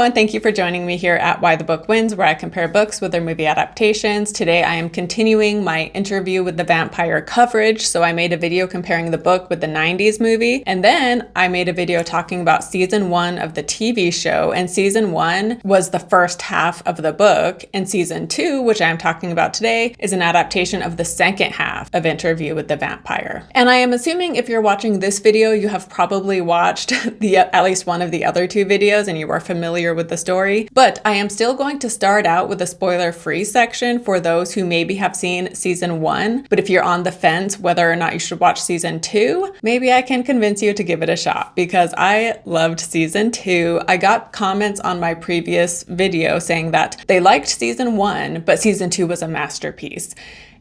and thank you for joining me here at Why the Book Wins, where I compare books with their movie adaptations. Today I am continuing my interview with the vampire coverage. So I made a video comparing the book with the 90s movie, and then I made a video talking about season 1 of the TV show, and season 1 was the first half of the book, and season 2, which I'm talking about today, is an adaptation of the second half of Interview with the Vampire. And I am assuming if you're watching this video, you have probably watched at least one of the other two videos and you are familiar with the story, but I am still going to start out with a spoiler-free section for those who maybe have seen season 1, but if you're on the fence whether or not you should watch season 2, maybe I can convince you to give it a shot because I loved season 2. I got comments on my previous video saying that they liked season 1, but season 2 was a masterpiece.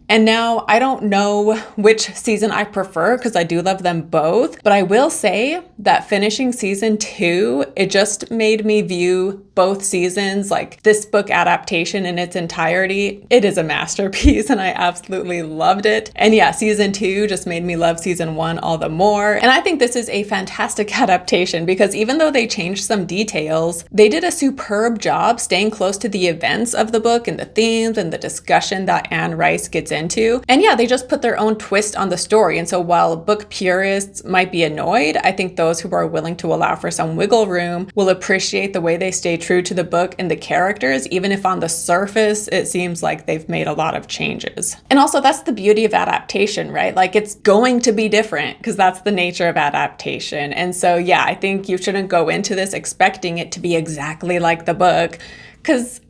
And now I don't know which season I prefer because I do love them both, but I will say that finishing season 2, it just made me view both seasons, like this book adaptation in its entirety. It is a masterpiece and I absolutely loved it. And yeah, season 2 just made me love season 1 all the more. And I think this is a fantastic adaptation because even though they changed some details, they did a superb job staying close to the events of the book and the themes and the discussion that Anne Rice gets into. And yeah, they just put their own twist on the story. And so while book purists might be annoyed, I think those who are willing to allow for some wiggle room will appreciate the way they stay true to the book and the characters, even if on the surface it seems like they've made a lot of changes. And also that's the beauty of adaptation, right? Like it's going to be different because that's the nature of adaptation. And so yeah, I think you shouldn't go into this expecting it to be exactly like the book, because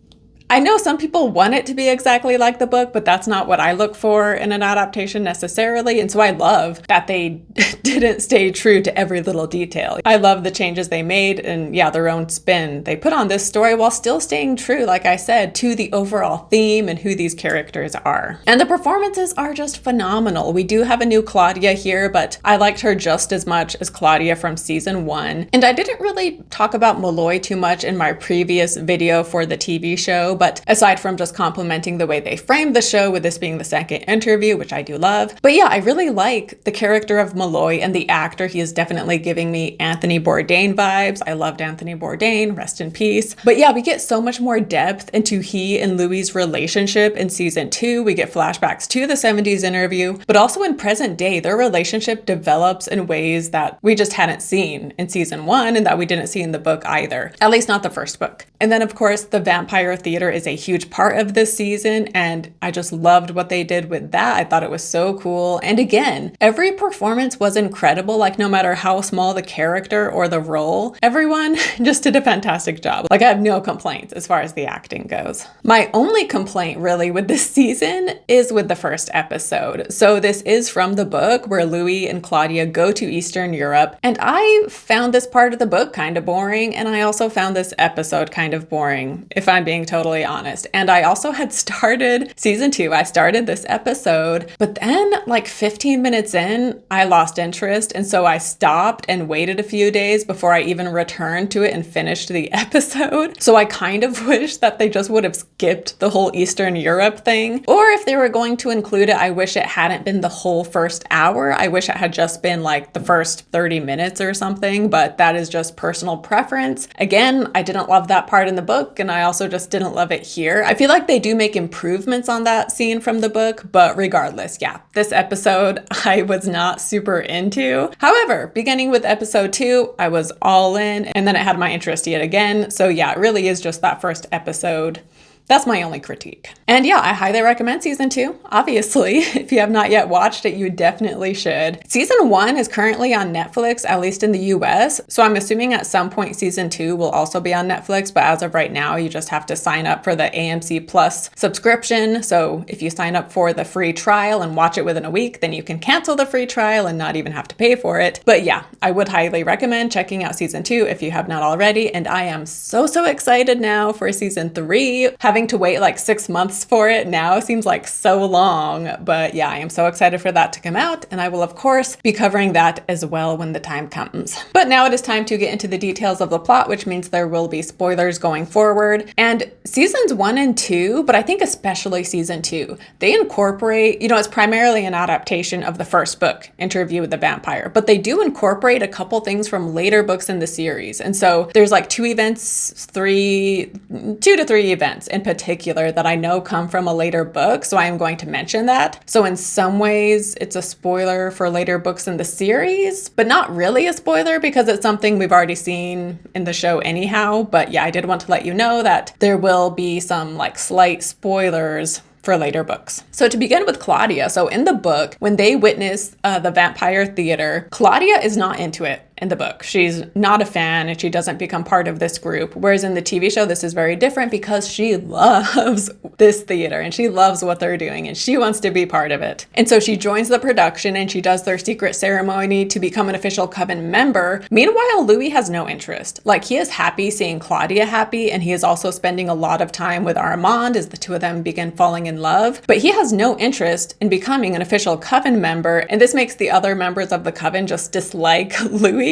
I know some people want it to be exactly like the book, but that's not what I look for in an adaptation necessarily. And so I love that they didn't stay true to every little detail. I love the changes they made and yeah, their own spin they put on this story while still staying true, like I said, to the overall theme and who these characters are. And the performances are just phenomenal. We do have a new Claudia here, but I liked her just as much as Claudia from season 1. And I didn't really talk about Malloy too much in my previous video for the TV show, but aside from just complimenting the way they framed the show with this being the second interview, which I do love. But yeah, I really like the character of Malloy and the actor. He is definitely giving me Anthony Bourdain vibes. I loved Anthony Bourdain, rest in peace. But yeah, we get so much more depth into he and Louis' relationship in season 2. We get flashbacks to the 70s interview, but also in present day, their relationship develops in ways that we just hadn't seen in season 1 and that we didn't see in the book either, at least not the first book. And then of course, the vampire theater is a huge part of this season, and I just loved what they did with that. I thought it was so cool. And again, every performance was incredible, like no matter how small the character or the role, everyone just did a fantastic job. Like I have no complaints as far as the acting goes. My only complaint really with this season is with the first episode. So this is from the book where Louis and Claudia go to Eastern Europe, and I found this part of the book kind of boring, and I also found this episode kind of boring, if I'm being totally honest. And I also had started season 2. I started this episode, but then like 15 minutes in, I lost interest. And so I stopped and waited a few days before I even returned to it and finished the episode. So I kind of wish that they just would have skipped the whole Eastern Europe thing. Or if they were going to include it, I wish it hadn't been the whole first hour. I wish it had just been like the first 30 minutes or something, but that is just personal preference. Again, I didn't love that part in the book, and I also just didn't love it here. I feel like they do make improvements on that scene from the book, but regardless, yeah, this episode I was not super into. However, beginning with episode 2, I was all in, and then it had my interest yet again. So yeah, it really is just that first episode. That's my only critique. And yeah, I highly recommend season 2, obviously. If you have not yet watched it, you definitely should. Season 1 is currently on Netflix, at least in the US. So I'm assuming at some point season 2 will also be on Netflix, but as of right now, you just have to sign up for the AMC Plus subscription. So if you sign up for the free trial and watch it within a week, then you can cancel the free trial and not even have to pay for it. But yeah, I would highly recommend checking out season 2 if you have not already. And I am so excited now for season 3. Having having to wait like 6 months for it now seems like so long. But yeah, I am so excited for that to come out, and I will of course be covering that as well when the time comes. But now it is time to get into the details of the plot, which means there will be spoilers going forward. And seasons 1 and 2, but I think especially season 2, they incorporate, it's primarily an adaptation of the first book, Interview with the Vampire, but they do incorporate a couple things from later books in the series. And so there's like 2 to 3 events in particular that I know come from a later book, so I am going to mention that. So in some ways it's a spoiler for later books in the series, but not really a spoiler because it's something we've already seen in the show anyhow. But yeah, I did want to let you know that there will be some like slight spoilers for later books. So to begin with Claudia, so in the book, when they witness the vampire theater, Claudia is not into it in the book. She's not a fan and she doesn't become part of this group. Whereas in the TV show, this is very different because she loves this theater and she loves what they're doing and she wants to be part of it. And so she joins the production and she does their secret ceremony to become an official coven member. Meanwhile, Louis has no interest. Like, he is happy seeing Claudia happy, and he is also spending a lot of time with Armand as the two of them begin falling in love. But he has no interest in becoming an official coven member, and this makes the other members of the coven just dislike Louis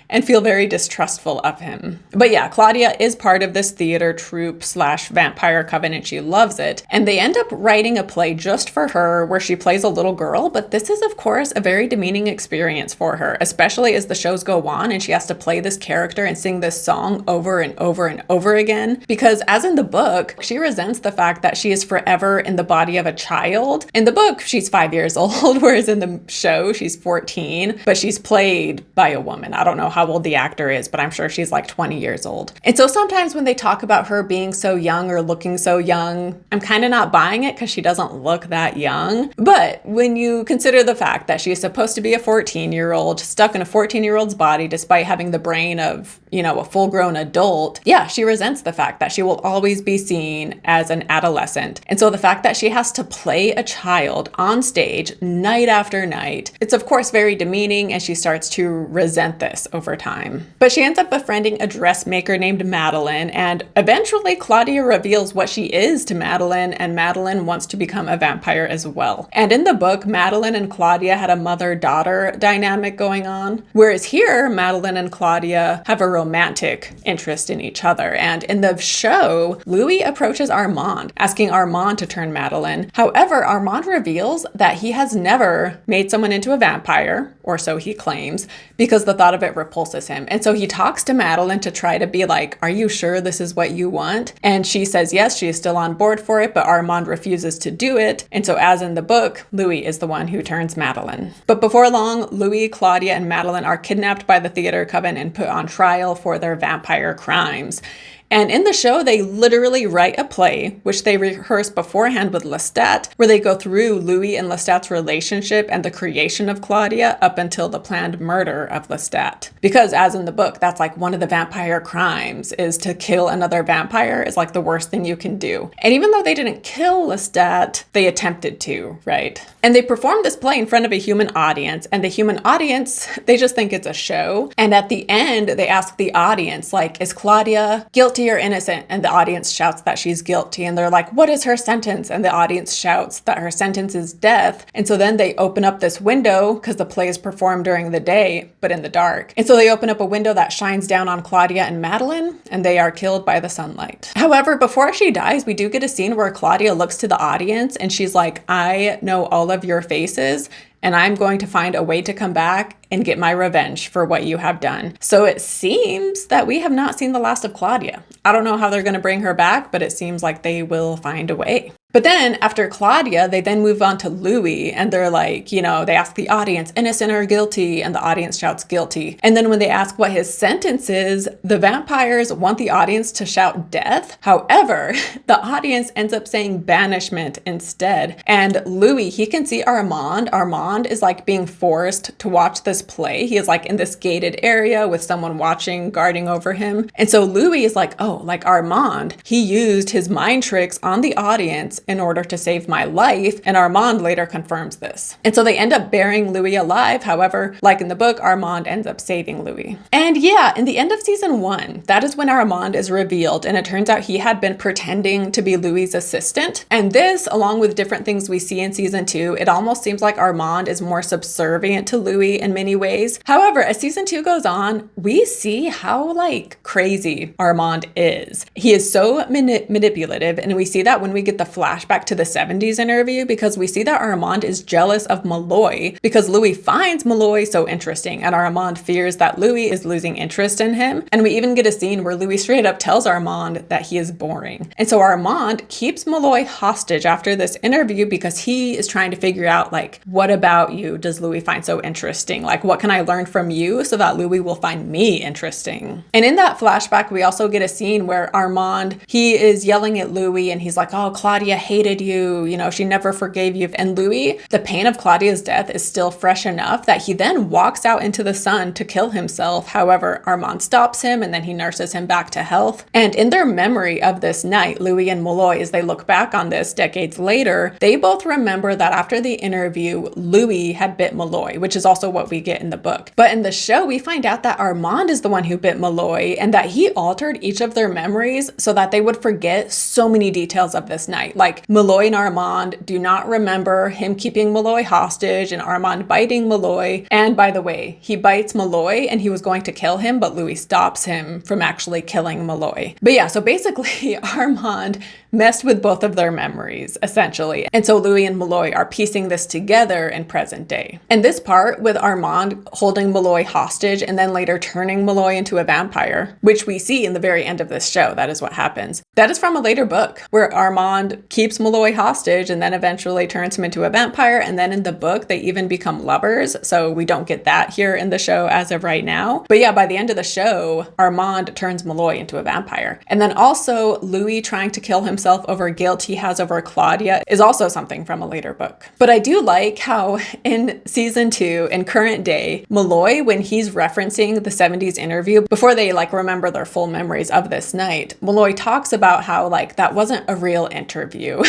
and feel very distrustful of him. But yeah, Claudia is part of this theater troupe / vampire coven and she loves it. And they end up writing a play just for her where she plays a little girl, but this is of course a very demeaning experience for her, especially as the shows go on and she has to play this character and sing this song over and over and over again. Because as in the book, she resents the fact that she is forever in the body of a child. In the book, she's 5 years old, whereas in the show, she's 14, but she's played by a woman. I don't know how old the actor is, but I'm sure she's like 20 years old. And so sometimes when they talk about her being so young or looking so young, I'm kind of not buying it because she doesn't look that young. But when you consider the fact that she is supposed to be a 14-year-old stuck in a 14-year-old's body despite having the brain of, a full-grown adult, yeah, she resents the fact that she will always be seen as an adolescent. And so the fact that she has to play a child on stage night after night, it's of course very demeaning, and she starts to resent this over time. But she ends up befriending a dressmaker named Madeline, and eventually Claudia reveals what she is to Madeline, and Madeline wants to become a vampire as well. And in the book, Madeline and Claudia had a mother-daughter dynamic going on, whereas here, Madeline and Claudia have a romantic interest in each other. And in the show, Louis approaches Armand, asking Armand to turn Madeline. However, Armand reveals that he has never made someone into a vampire, or so he claims, because the thought of it repulses him. And so he talks to Madeline to try to be like, are you sure this is what you want? And she says yes, she is still on board for it, but Armand refuses to do it. And so as in the book, Louis is the one who turns Madeline. But before long, Louis, Claudia, and Madeline are kidnapped by the theater coven and put on trial for their vampire crimes. And in the show, they literally write a play, which they rehearse beforehand with Lestat, where they go through Louis and Lestat's relationship and the creation of Claudia up until the planned murder of Lestat. Because as in the book, that's like one of the vampire crimes, is to kill another vampire is like the worst thing you can do. And even though they didn't kill Lestat, they attempted to, right? And they perform this play in front of a human audience, and the human audience, they just think it's a show. And at the end, they ask the audience, like, is Claudia guilty or innocent? And the audience shouts that she's guilty. And they're like, what is her sentence? And the audience shouts that her sentence is death. And so then they open up this window, because the play is performed during the day, but in the dark. And so they open up a window that shines down on Claudia and Madeline, and they are killed by the sunlight. However, before she dies, we do get a scene where Claudia looks to the audience and she's like, I know all of your faces, and I'm going to find a way to come back and get my revenge for what you have done. So it seems that we have not seen the last of Claudia. I don't know how they're going to bring her back, but it seems like they will find a way. But then after Claudia, they then move on to Louis, and they're like, they ask the audience, innocent or guilty? And the audience shouts guilty. And then when they ask what his sentence is, the vampires want the audience to shout death. However, the audience ends up saying banishment instead. And Louis, he can see Armand. Armand is like being forced to watch this play. He is like in this gated area with someone watching, guarding over him. And so Louis is like, oh, like Armand, he used his mind tricks on the audience in order to save my life, and Armand later confirms this. And so they end up burying Louis alive. However, like in the book, Armand ends up saving Louis. And yeah, in the end of season 1, that is when Armand is revealed, and it turns out he had been pretending to be Louis's assistant. And this, along with different things we see in season 2, it almost seems like Armand is more subservient to Louis in many ways. However, as season 2 goes on, we see how like crazy Armand is. He is so manipulative, and we see that when we get the flashback to the 70s interview, because we see that Armand is jealous of Malloy because Louis finds Malloy so interesting, and Armand fears that Louis is losing interest in him. And we even get a scene where Louis straight up tells Armand that he is boring. And so Armand keeps Malloy hostage after this interview because he is trying to figure out, like, what about you does Louis find so interesting? Like, what can I learn from you so that Louis will find me interesting? And in that flashback, we also get a scene where Armand, he is yelling at Louis, and he's like, oh, Claudia hated you, you know, she never forgave you. And Louis, the pain of Claudia's death is still fresh enough that he then walks out into the sun to kill himself. However, Armand stops him, and then he nurses him back to health. And in their memory of this night, Louis and Malloy, as they look back on this decades later, they both remember that after the interview, Louis had bit Malloy, which is also what we get in the book. But in the show, we find out that Armand is the one who bit Malloy, and that he altered each of their memories so that they would forget so many details of this night. Like, Malloy and Armand do not remember him keeping Malloy hostage and Armand biting Malloy. And by the way, he bites Malloy and he was going to kill him, but Louis stops him from actually killing Malloy. But yeah, so basically Armand messed with both of their memories, essentially. And so Louis and Malloy are piecing this together in present day. And this part with Armand holding Malloy hostage and then later turning Malloy into a vampire, which we see in the very end of this show, that is what happens. That is from a later book where Armand keeps Malloy hostage and then eventually turns him into a vampire. And then in the book, they even become lovers. So we don't get that here in the show as of right now. But yeah, by the end of the show, Armand turns Malloy into a vampire. And then also Louis trying to kill himself over guilt he has over Claudia is also something from a later book. But I do like how in season 2, in current day, Malloy, when he's referencing the 70s interview, before they like remember their full memories of this night, Malloy talks about how like that wasn't a real interview.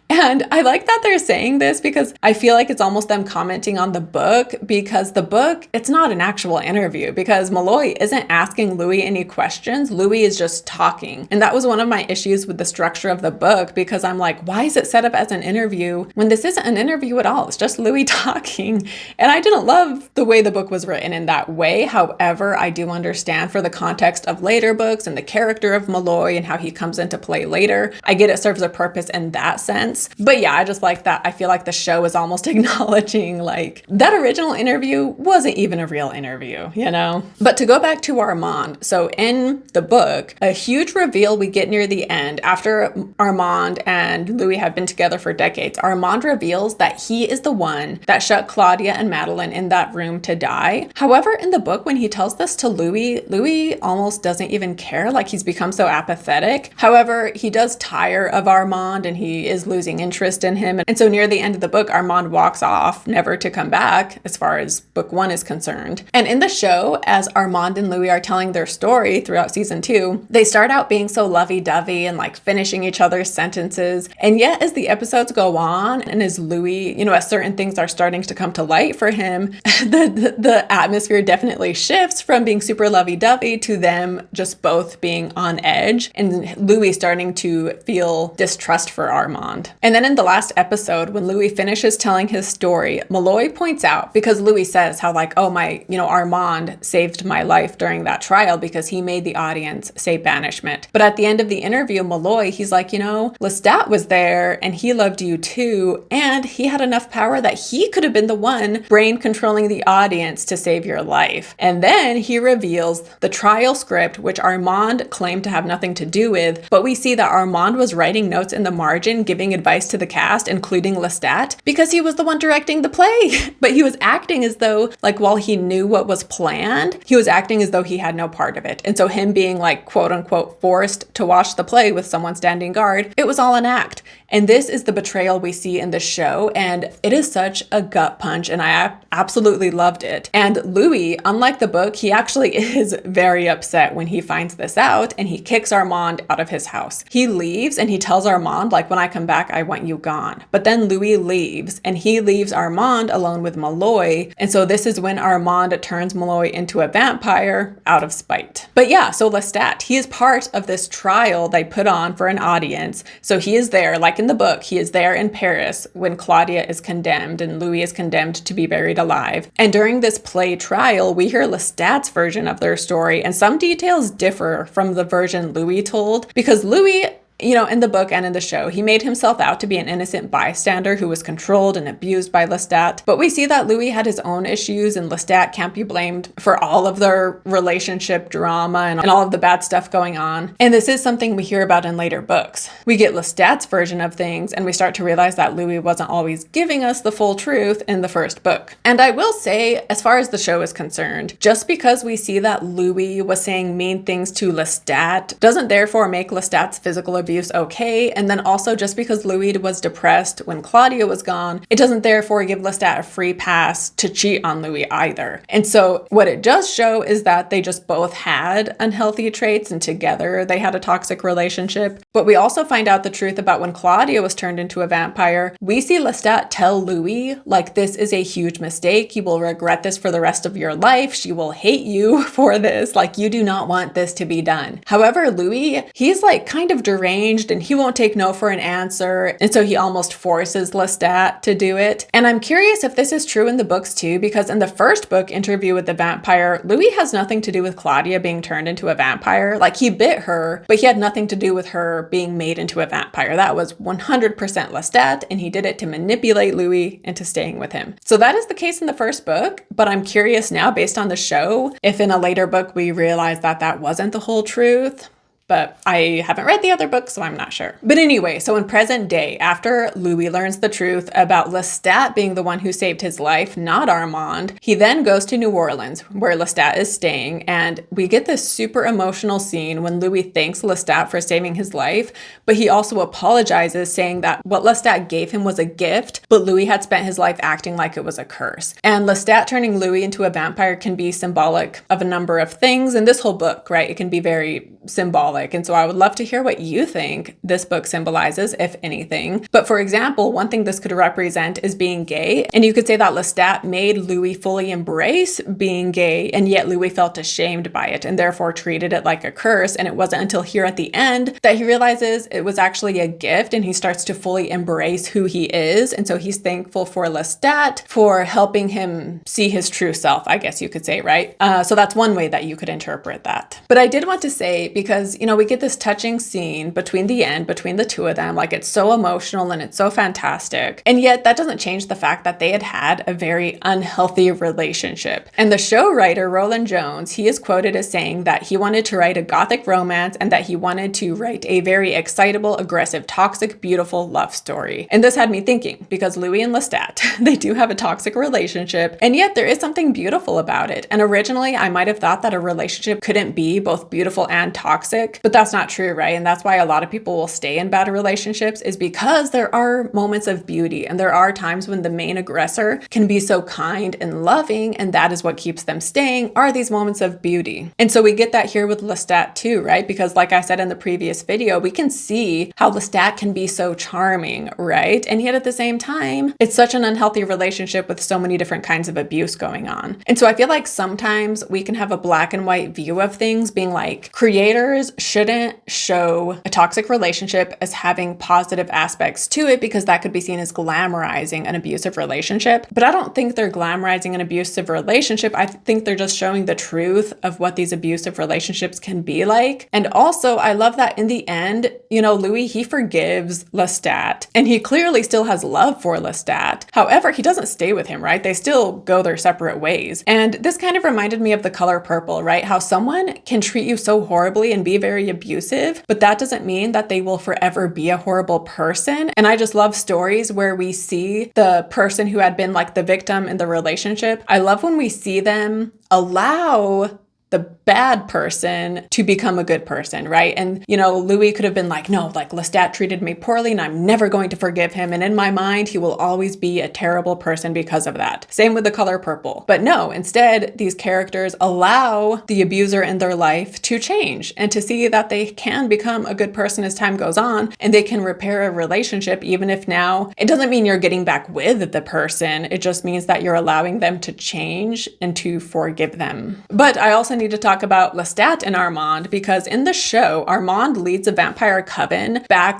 And I like that they're saying this because I feel like it's almost them commenting on the book, because the book, it's not an actual interview because Malloy isn't asking Louis any questions. Louis is just talking. And that was one of my issues with the structure of the book, because I'm like, why is it set up as an interview when this isn't an interview at all? It's just Louis talking. And I didn't love the way the book was written in that way. However, I do understand for the context of later books and the character of Malloy and how he comes into play later. I get it serves a purpose in that sense. But yeah, I just like that. I feel like the show is almost acknowledging like that original interview wasn't even a real interview, you know? But to go back to Armand, so in the book, a huge reveal we get near the end after Armand and Louis have been together for decades. Armand reveals that he is the one that shut Claudia and Madeline in that room to die. However, in the book, when he tells this to Louis, Louis almost doesn't even care, like he's become so apathetic. However, he does tire of Armand and he is losing interest in him. And so near the end of the book, Armand walks off, never to come back as far as book 1 is concerned. And in the show, as Armand and Louis are telling their story throughout season 2, they start out being so lovey-dovey and like finishing each other's sentences. And yet as the episodes go on and as Louis, you know, as certain things are starting to come to light for him, the atmosphere definitely shifts from being super lovey-dovey to them just both being on edge and Louis starting to feel distrust for Armand. And then in the last episode, when Louis finishes telling his story, Malloy points out, because Louis says how like, oh my, you know, Armand saved my life during that trial because he made the audience say banishment. But at the end of the interview, Malloy, he's like, you know, Lestat was there and he loved you too. And he had enough power that he could have been the one brain controlling the audience to save your life. And then he reveals the trial script, which Armand claimed to have nothing to do with. But we see that Armand was writing notes in the margin, giving advice to the cast, including Lestat, because he was the one directing the play. But he was acting as though, like, while he knew what was planned, he was acting as though he had no part of it. And so him being like, quote unquote, forced to watch the play with someone standing guard, it was all an act. And this is the betrayal we see in the show. And it is such a gut punch. And I absolutely loved it. And Louis, unlike the book, he actually is very upset when he finds this out and he kicks Armand out of his house. He leaves and he tells Armand Armand, like, when I come back, I want you gone. But then Louis leaves, and he leaves Armand alone with Malloy. And so this is when Armand turns Malloy into a vampire out of spite. But yeah, so Lestat, he is part of this trial they put on for an audience. So he is there, like in the book, he is there in Paris when Claudia is condemned and Louis is condemned to be buried alive. And during this play trial, we hear Lestat's version of their story, and some details differ from the version Louis told, because Louis, in the book and in the show, he made himself out to be an innocent bystander who was controlled and abused by Lestat. But we see that Louis had his own issues, and Lestat can't be blamed for all of their relationship drama and all of the bad stuff going on. And this is something we hear about in later books. We get Lestat's version of things, and we start to realize that Louis wasn't always giving us the full truth in the first book. And I will say, as far as the show is concerned, just because we see that Louis was saying mean things to Lestat doesn't therefore make Lestat's physical abuse okay. And then also, just because Louis was depressed when Claudia was gone, it doesn't therefore give Lestat a free pass to cheat on Louis either. And so what it does show is that they just both had unhealthy traits, and together they had a toxic relationship. But we also find out the truth about when Claudia was turned into a vampire. We see Lestat tell Louis, like, this is a huge mistake. You will regret this for the rest of your life. She will hate you for this. Like, you do not want this to be done. However, Louis, he's like kind of deranged, and he won't take no for an answer. And so he almost forces Lestat to do it. And I'm curious if this is true in the books too, because in the first book, Interview with the Vampire, Louis has nothing to do with Claudia being turned into a vampire. Like, he bit her, but he had nothing to do with her being made into a vampire. That was 100% Lestat, and he did it to manipulate Louis into staying with him. So that is the case in the first book, but I'm curious now, based on the show, if in a later book we realize that that wasn't the whole truth. But I haven't read the other books, so I'm not sure. But anyway, so in present day, after Louis learns the truth about Lestat being the one who saved his life, not Armand, he then goes to New Orleans, where Lestat is staying, and we get this super emotional scene when Louis thanks Lestat for saving his life, but he also apologizes, saying that what Lestat gave him was a gift, but Louis had spent his life acting like it was a curse. And Lestat turning Louis into a vampire can be symbolic of a number of things in this whole book, right? It can be very symbolic. And so I would love to hear what you think this book symbolizes, if anything. But for example, one thing this could represent is being gay. And you could say that Lestat made Louis fully embrace being gay, and yet Louis felt ashamed by it and therefore treated it like a curse. And it wasn't until here at the end that he realizes it was actually a gift, and he starts to fully embrace who he is. And so he's thankful for Lestat for helping him see his true self, I guess you could say, right? So that's one way that you could interpret that. But I did want to say, because, we get this touching scene between the two of them. Like, it's so emotional and it's so fantastic. And yet that doesn't change the fact that they had a very unhealthy relationship. And the show writer, Roland Jones, he is quoted as saying that he wanted to write a gothic romance, and that he wanted to write a very excitable, aggressive, toxic, beautiful love story. And this had me thinking, because Louis and Lestat, they do have a toxic relationship, and yet there is something beautiful about it. And originally I might have thought that a relationship couldn't be both beautiful and toxic, but that's not true, right? And that's why a lot of people will stay in bad relationships, is because there are moments of beauty, and there are times when the main aggressor can be so kind and loving, and that is what keeps them staying, are these moments of beauty. And so we get that here with Lestat too, right? Because like I said in the previous video, we can see how Lestat can be so charming, right? And yet at the same time, it's such an unhealthy relationship with so many different kinds of abuse going on. And so I feel like sometimes we can have a black and white view of things, being like, creators shouldn't show a toxic relationship as having positive aspects to it, because that could be seen as glamorizing an abusive relationship. But I don't think they're glamorizing an abusive relationship. I think they're just showing the truth of what these abusive relationships can be like. And also, I love that in the end, Louis, he forgives Lestat, and he clearly still has love for Lestat. However, he doesn't stay with him, right? They still go their separate ways. And this kind of reminded me of The Color Purple, right? How someone can treat you so horribly and be very abusive, but that doesn't mean that they will forever be a horrible person. And I just love stories where we see the person who had been like the victim in the relationship. I love when we see them allow the bad person to become a good person, right? And, Louis could have been like, no, like Lestat treated me poorly and I'm never going to forgive him. And in my mind, he will always be a terrible person because of that. Same with The Color Purple. But no, instead, these characters allow the abuser in their life to change and to see that they can become a good person as time goes on, and they can repair a relationship, even if now it doesn't mean you're getting back with the person. It just means that you're allowing them to change and to forgive them. But I also need to talk about Lestat and Armand, because in the show, Armand leads a vampire coven back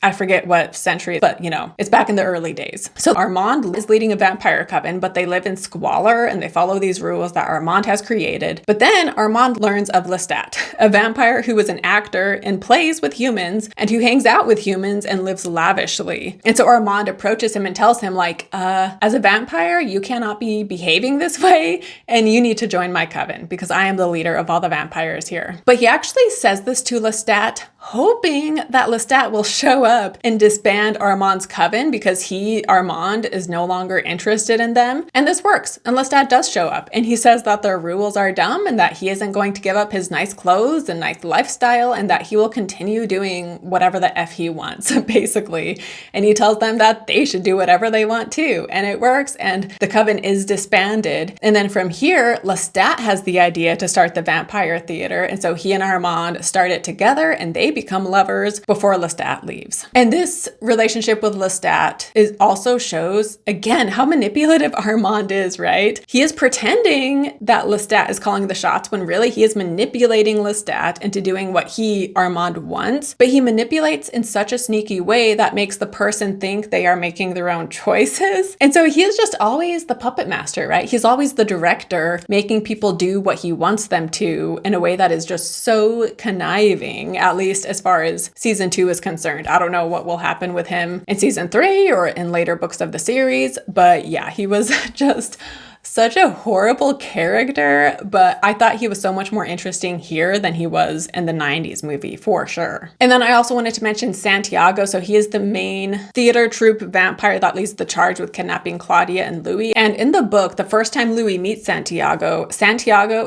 I forget what century, but it's back in the early days. So Armand is leading a vampire coven, but they live in squalor and they follow these rules that Armand has created. But then Armand learns of Lestat, a vampire who is an actor and plays with humans and who hangs out with humans and lives lavishly. And so Armand approaches him and tells him as a vampire, you cannot be behaving this way and you need to join my coven because I am the leader of all the vampires here. But he actually says this to Lestat, hoping that Lestat will show up and disband Armand's coven because Armand, is no longer interested in them. And this works. And Lestat does show up and he says that their rules are dumb and that he isn't going to give up his nice clothes and nice lifestyle and that he will continue doing whatever the F he wants, basically. And he tells them that they should do whatever they want too. And it works. And the coven is disbanded. And then from here, Lestat has the idea to start the vampire theater. And so he and Armand start it together and they become lovers before Lestat leaves. And this relationship with Lestat also shows, again, how manipulative Armand is, right? He is pretending that Lestat is calling the shots when really he is manipulating Lestat into doing what Armand wants, but he manipulates in such a sneaky way that makes the person think they are making their own choices. And so he is just always the puppet master, right? He's always the director, making people do what he wants them to in a way that is just so conniving, at least as far as season 2 is concerned. I don't know what will happen with him in season 3 or in later books of the series, but yeah, he was just such a horrible character, but I thought he was so much more interesting here than he was in the 90s movie, for sure. And then I also wanted to mention Santiago. So he is the main theater troupe vampire that leads the charge with kidnapping Claudia and Louis. And in the book, the first time Louis meets Santiago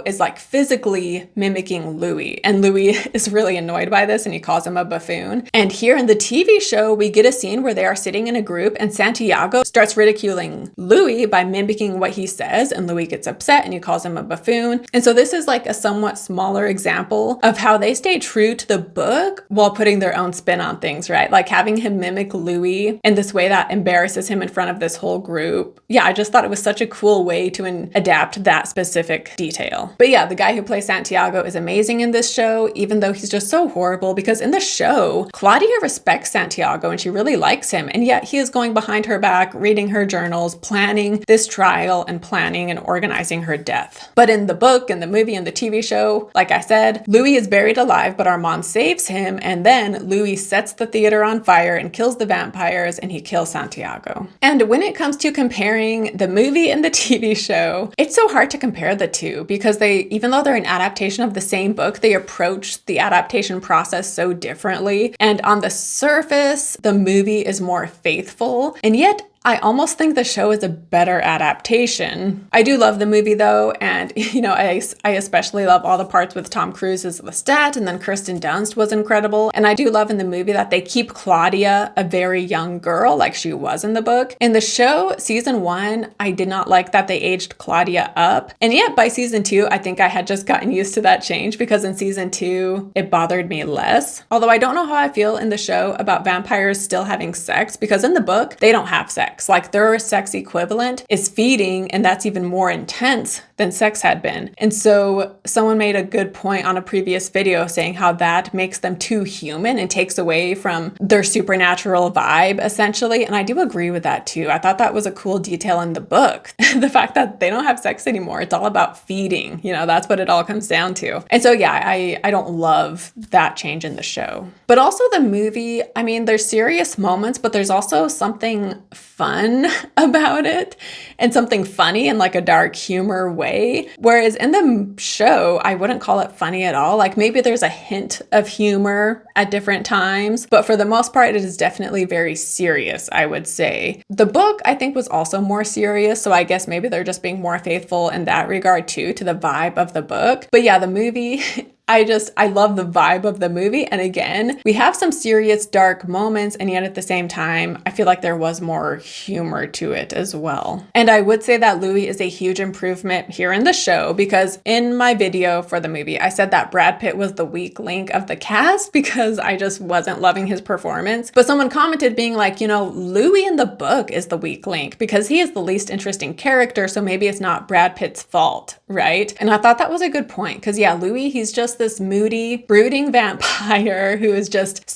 is physically mimicking Louis. And Louis is really annoyed by this and he calls him a buffoon. And here in the TV show, we get a scene where they are sitting in a group and Santiago starts ridiculing Louis by mimicking what he says, and Louis gets upset and he calls him a buffoon. And so this is a somewhat smaller example of how they stay true to the book while putting their own spin on things, right? Like having him mimic Louis in this way that embarrasses him in front of this whole group. Yeah, I just thought it was such a cool way to adapt that specific detail. But yeah, the guy who plays Santiago is amazing in this show, even though he's just so horrible, because in the show, Claudia respects Santiago and she really likes him. And yet he is going behind her back, reading her journals, planning this trial and planning and organizing her death. But in the book and the movie and the TV show, like I said, Louis is buried alive, but Armand saves him. And then Louis sets the theater on fire and kills the vampires and he kills Santiago. And when it comes to comparing the movie and the TV show, it's so hard to compare the two because even though they're an adaptation of the same book, they approach the adaptation process so differently. And on the surface, the movie is more faithful, and yet I almost think the show is a better adaptation. I do love the movie though, and I especially love all the parts with Tom Cruise as Lestat, and then Kirsten Dunst was incredible. And I do love in the movie that they keep Claudia a very young girl like she was in the book. In the show, season 1, I did not like that they aged Claudia up. And yet by season 2, I think I had just gotten used to that change because in season 2, it bothered me less. Although I don't know how I feel in the show about vampires still having sex, because in the book, they don't have sex. Like their sex equivalent is feeding, and that's even more intense than sex had been. And so someone made a good point on a previous video saying how that makes them too human and takes away from their supernatural vibe, essentially. And I do agree with that too. I thought that was a cool detail in the book. The fact that they don't have sex anymore. It's all about feeding. That's what it all comes down to. And so yeah, I don't love that change in the show. But also the movie, there's serious moments, but there's also something fun about it and something funny in a dark humor way. way. Whereas in the show, I wouldn't call it funny at all. Like maybe there's a hint of humor at different times, but for the most part, it is definitely very serious, I would say. The book, I think, was also more serious. So I guess maybe they're just being more faithful in that regard too, to the vibe of the book. But yeah, the movie, I love the vibe of the movie. And again, we have some serious dark moments, and yet at the same time, I feel like there was more humor to it as well. And I would say that Louis is a huge improvement here in the show, because in my video for the movie, I said that Brad Pitt was the weak link of the cast because I just wasn't loving his performance. But someone commented being like, Louis in the book is the weak link because he is the least interesting character. So maybe it's not Brad Pitt's fault, right? And I thought that was a good point because yeah, Louis, he's just this moody, brooding vampire who is just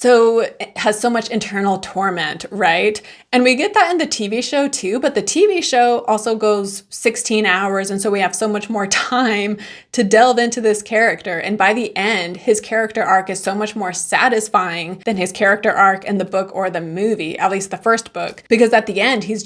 has so much internal torment, right? And we get that in the TV show too, but the TV show also goes 16 hours. And so we have so much more time to delve into this character. And by the end, his character arc is so much more satisfying than his character arc in the book or the movie, at least the first book, because at the end, he's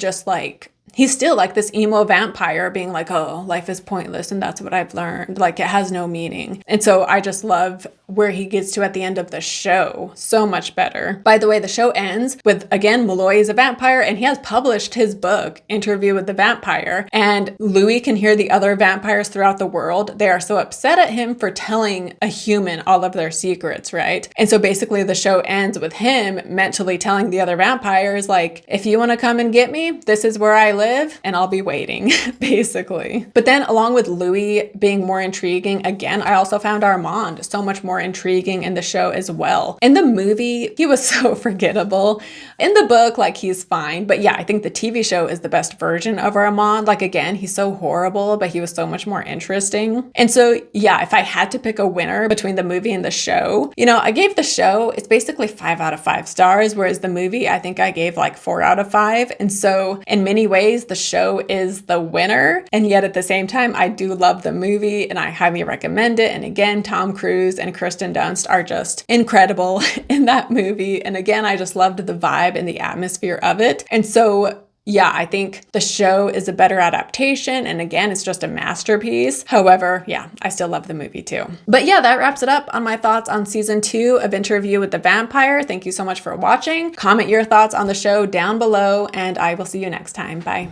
still like this emo vampire being like, oh, life is pointless and that's what I've learned. Like it has no meaning. And so I just love where he gets to at the end of the show. So much better. By the way, the show ends with, again, Malloy is a vampire and he has published his book, Interview with the Vampire. And Louis can hear the other vampires throughout the world. They are so upset at him for telling a human all of their secrets, right? And so basically the show ends with him mentally telling the other vampires, like, if you want to come and get me, this is where I live and I'll be waiting, basically. But then along with Louis being more intriguing, again, I also found Armand so much more intriguing in the show as well. In the movie, he was so forgettable. In the book, like he's fine. But yeah, I think the TV show is the best version of Armand. Like again, he's so horrible, but he was so much more interesting. And so yeah, if I had to pick a winner between the movie and the show, I gave the show, it's basically 5 out of 5 stars, whereas the movie, I think I gave like 4 out of 5. And so in many ways, the show is the winner. And yet at the same time, I do love the movie and I highly recommend it. And again, Tom Cruise and Kirsten Dunst are just incredible in that movie. And again, I just loved the vibe and the atmosphere of it. And so yeah, I think the show is a better adaptation. And again, it's just a masterpiece. However, yeah, I still love the movie too. But yeah, that wraps it up on my thoughts on season 2 of Interview with the Vampire. Thank you so much for watching. Comment your thoughts on the show down below, and I will see you next time. Bye.